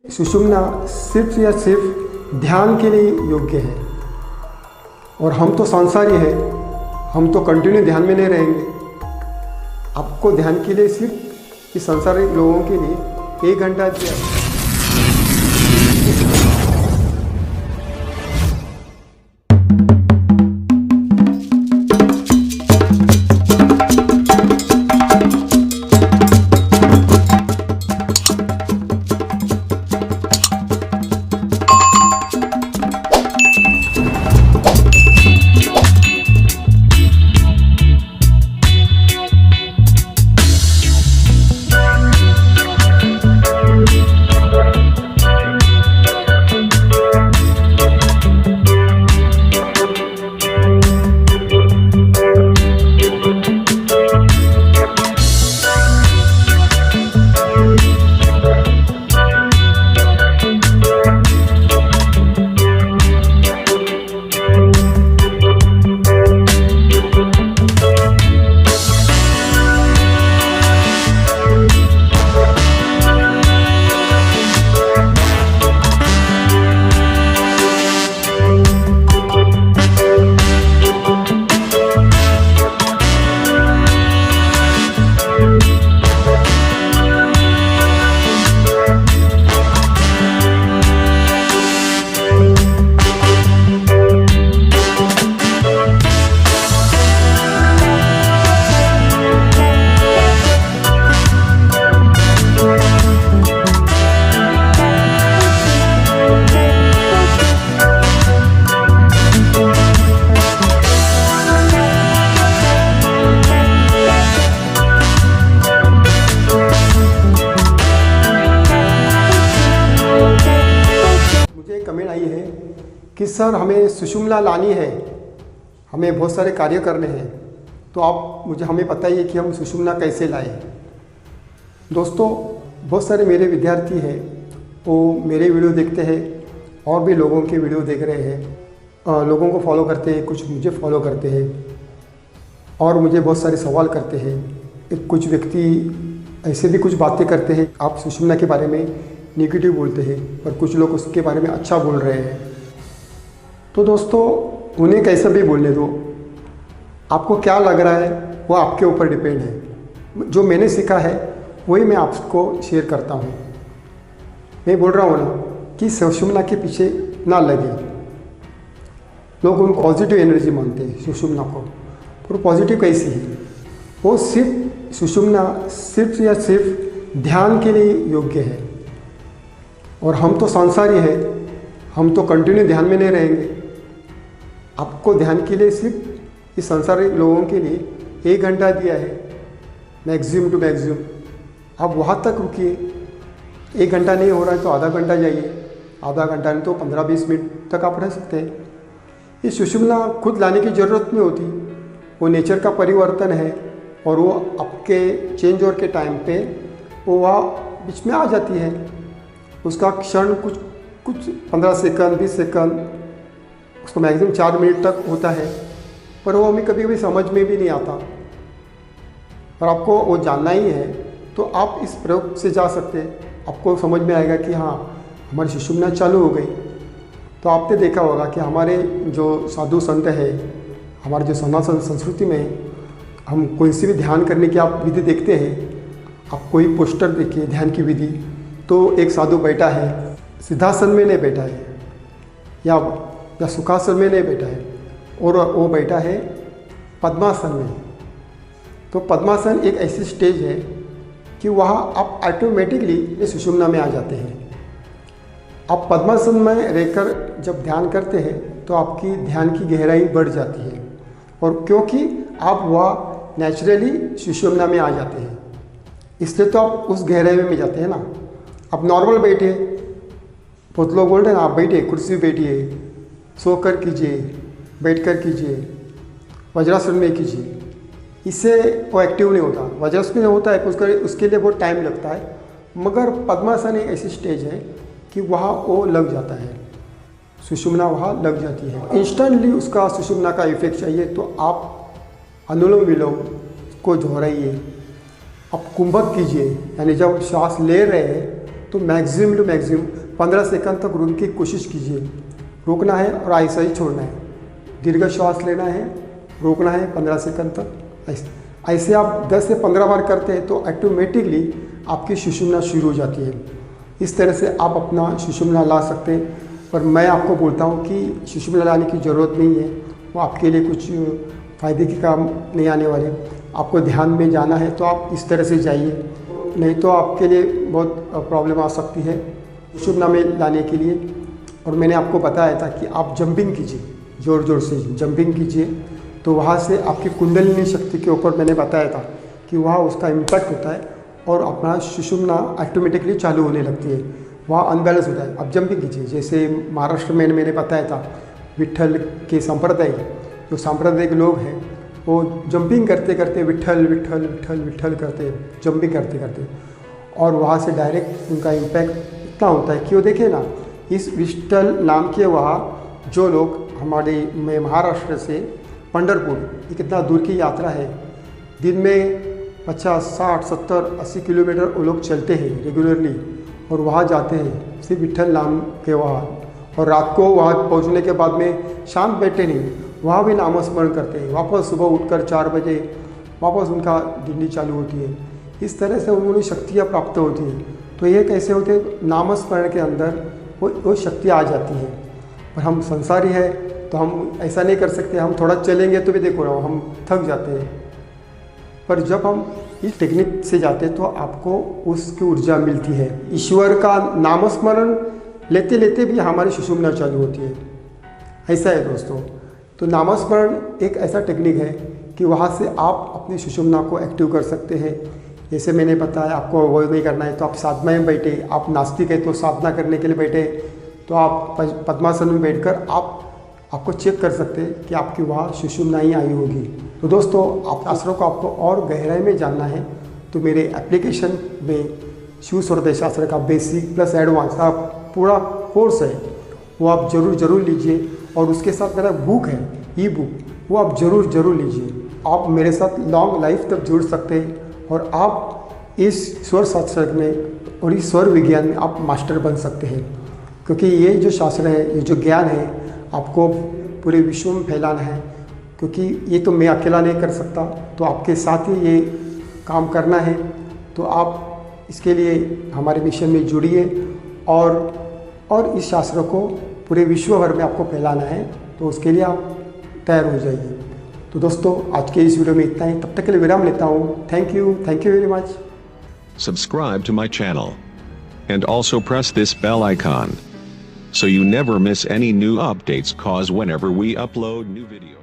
सुषुम्ना सिर्फ या सिर्फ ध्यान के लिए योग्य है और हम तो सांसारी है, हम तो कंटिन्यू ध्यान में नहीं रहेंगे। आपको ध्यान के लिए सिर्फ इस संसारी लोगों के लिए 1 घंटा दिया। कमेंट आई है कि सर हमें सुषुम्ना लानी है, हमें बहुत सारे कार्य करने हैं, तो आप हमें बताइए कि हम सुषुम्ना कैसे लाएं। दोस्तों, बहुत सारे मेरे विद्यार्थी हैं, वो मेरे वीडियो देखते हैं और भी लोगों के वीडियो देख रहे हैं, लोगों को फॉलो करते हैं, कुछ मुझे फॉलो करते हैं और मुझे बहुत सारे सवाल करते हैं। कुछ व्यक्ति ऐसे भी कुछ बातें करते हैं, आप सुषुम्ना के बारे में नेगेटिव बोलते हैं, पर कुछ लोग उसके बारे में अच्छा बोल रहे हैं। तो दोस्तों, उन्हें कैसा भी बोलने दो, आपको क्या लग रहा है वो आपके ऊपर डिपेंड है। जो मैंने सीखा है वही मैं आपको शेयर करता हूँ। मैं बोल रहा हूँ ना कि सुषुम्ना के पीछे ना लगे। लोग उनको पॉजिटिव एनर्जी मानते हैं सुषुम्ना को, पर पॉजिटिव कैसी है? वो सिर्फ सुषुम्ना सिर्फ या सिर्फ ध्यान के लिए योग्य है और हम तो सांसारी है, हम तो कंटिन्यू ध्यान में नहीं रहेंगे। आपको ध्यान के लिए सिर्फ इस संसारी लोगों के लिए 1 घंटा दिया है, मैक्सिमम टू मैक्सिमम। आप वहाँ तक रुकिए। 1 घंटा नहीं हो रहा है तो आधा घंटा जाइए, आधा घंटा नहीं तो 15-20 मिनट तक आप रह सकते हैं। ये सुषुम्ना खुद लाने की ज़रूरत नहीं होती, वो नेचर का परिवर्तन है और वो आपके चेंज ओवर के टाइम पे वो वहाँ बीच में आ जाती है। उसका क्षण कुछ 15 सेकंड 20 सेकंड, उसको मैक्सिमम 4 मिनट तक होता है, पर वो हमें कभी कभी समझ में भी नहीं आता। और आपको वो जानना ही है तो आप इस प्रयोग से जा सकते हैं, आपको समझ में आएगा कि हाँ हमारी सुषुम्ना चालू हो गई। तो आपने देखा होगा कि हमारे जो साधु संत है, हमारे जो सनातन संस्कृति में हम कोई सी भी ध्यान करने की आप विधि देखते हैं, आप कोई पोस्टर देखिए ध्यान की विधि, तो एक साधु बैठा है, सिद्धासन में नहीं बैठा है या सुखासन में नहीं बैठा है, और वो बैठा है पद्मासन में। तो पद्मासन एक ऐसी स्टेज है कि वहाँ आप ऑटोमेटिकली ये सुषुम्ना में आ जाते हैं। आप पद्मासन में रहकर जब ध्यान करते हैं तो आपकी ध्यान की गहराई बढ़ जाती है, और क्योंकि आप वहाँ नेचुरली सुषुम्ना में आ जाते हैं, इसलिए तो आप उस गहराई में जाते हैं ना। आप नॉर्मल बैठे, बहुत लोग बोल रहे हैं ना आप बैठे कुर्सी बैठिए, सो कर कीजिए, बैठ कर कीजिए, वज्रासन में कीजिए, इससे वो एक्टिव नहीं होता। वज्रासन में होता है उसके लिए बहुत टाइम लगता है, मगर पद्मासन एक ऐसी स्टेज है कि वहाँ वो लग जाता है, सुषुम्ना वहाँ लग जाती है। इंस्टेंटली उसका सुषुम्ना का इफेक्ट चाहिए तो आप अनुलोम विलोम को दोहराइए, आप कुंभक कीजिए, यानी जब श्वास ले रहे हैं तो मैक्सिमम टू मैक्सिमम 15 सेकंड तक रोकने की कोशिश कीजिए। रोकना है और ऐसा ही छोड़ना है। दीर्घ श्वास लेना है, रोकना है 15 सेकंड तक। ऐसे आप 10 से 15 बार करते हैं तो ऑटोमेटिकली आपकी सुषुम्ना शुरू हो जाती है। इस तरह से आप अपना सुषुम्ना ला सकते हैं। पर मैं आपको बोलता हूँ कि सुषुम्ना लाने की ज़रूरत नहीं है, वो आपके लिए कुछ फ़ायदे के काम नहीं आने वाले। आपको ध्यान में जाना है तो आप इस तरह से जाइए, नहीं तो आपके लिए बहुत प्रॉब्लम आ सकती है सुषुम्ना में लाने के लिए। और मैंने आपको बताया था कि आप जंपिंग कीजिए, ज़ोर ज़ोर से जंपिंग कीजिए, तो वहाँ से आपकी कुंडलिनी शक्ति के ऊपर मैंने बताया था कि वहाँ उसका इम्पैक्ट होता है और अपना सुषुम्ना ऑटोमेटिकली चालू होने लगती है, वहाँ अनबैलेंस होता है। अब जंपिंग कीजिए, जैसे महाराष्ट्र में मैंने बताया था विट्ठल के संप्रदाय, जो सांप्रदायिक लोग हैं वो जंपिंग करते करते विट्ठल विट्ठल विट्ठल विट्ठल करते, जंपिंग करते करते, और वहाँ से डायरेक्ट उनका इम्पैक्ट इतना होता है कि वो देखिए ना, इस विट्ठल नाम के वहाँ जो लोग हमारे में महाराष्ट्र से पंढरपुर, ये कितना दूर की यात्रा है, दिन में 50, 60, 70, 80 किलोमीटर वो लोग चलते हैं रेगुलरली और वहाँ जाते हैं सिर्फ विट्ठल नाम के वहाँ। और रात को वहाँ पहुँचने के बाद में शांत बैठे नहीं, वहाँ भी नामस्मरण करते हैं। वापस सुबह उठकर 4 बजे वापस उनका दिल्ली चालू होती है। इस तरह से उन्होंने शक्तियाँ प्राप्त होती हैं। तो ये कैसे होते हैं, नामस्मरण के अंदर वो शक्ति आ जाती है। पर हम संसारी है तो हम ऐसा नहीं कर सकते, हम थोड़ा चलेंगे तो भी देखो ना हम थक जाते हैं। पर जब हम इस टेक्निक से जाते हैं तो आपको उसकी ऊर्जा मिलती है। ईश्वर का नामस्मरण लेते लेते भी हमारी सुषुम्ना चालू होती है। ऐसा है दोस्तों। तो नामस्मरण एक ऐसा टेक्निक है कि वहाँ से आप अपनी सुषुम्ना को एक्टिव कर सकते हैं। जैसे मैंने बताया, आपको अवॉइड नहीं करना है तो आप साधना में बैठे, आप नास्तिक है तो साधना करने के लिए बैठे तो आप पद्मासन में बैठकर आपको चेक कर सकते हैं कि आपकी वहाँ सुषुम्ना ही आई होगी। तो दोस्तों, आप शास्त्रों को आपको और गहराई में जानना है तो मेरे एप्लीकेशन में शिव स्वरदेश शास्त्र का बेसिक प्लस एडवांस का पूरा कोर्स है, वो आप ज़रूर लीजिए। और उसके साथ मेरा बुक है, ई बुक, वो आप ज़रूर लीजिए। आप मेरे साथ लॉन्ग लाइफ तक जुड़ सकते हैं और आप इस स्वर शास्त्र में और इस स्वर विज्ञान में आप मास्टर बन सकते हैं। क्योंकि ये जो शास्त्र है, ये जो ज्ञान है, आपको पूरे विश्व में फैलाना है। क्योंकि ये तो मैं अकेला नहीं कर सकता, तो आपके साथ ही ये काम करना है। तो आप इसके लिए हमारे मिशन में जुड़िए और इस शास्त्र को पूरे विश्व भर में आपको फैलाना है, तो उसके लिए आप तैयार हो जाइए। तो दोस्तों, आज के इस वीडियो में इतना ही। तब तक के लिए विराम लेता हूँ। Thank you very much. Subscribe to my channel and also press this bell icon so you never miss any new updates, cause whenever we upload new videos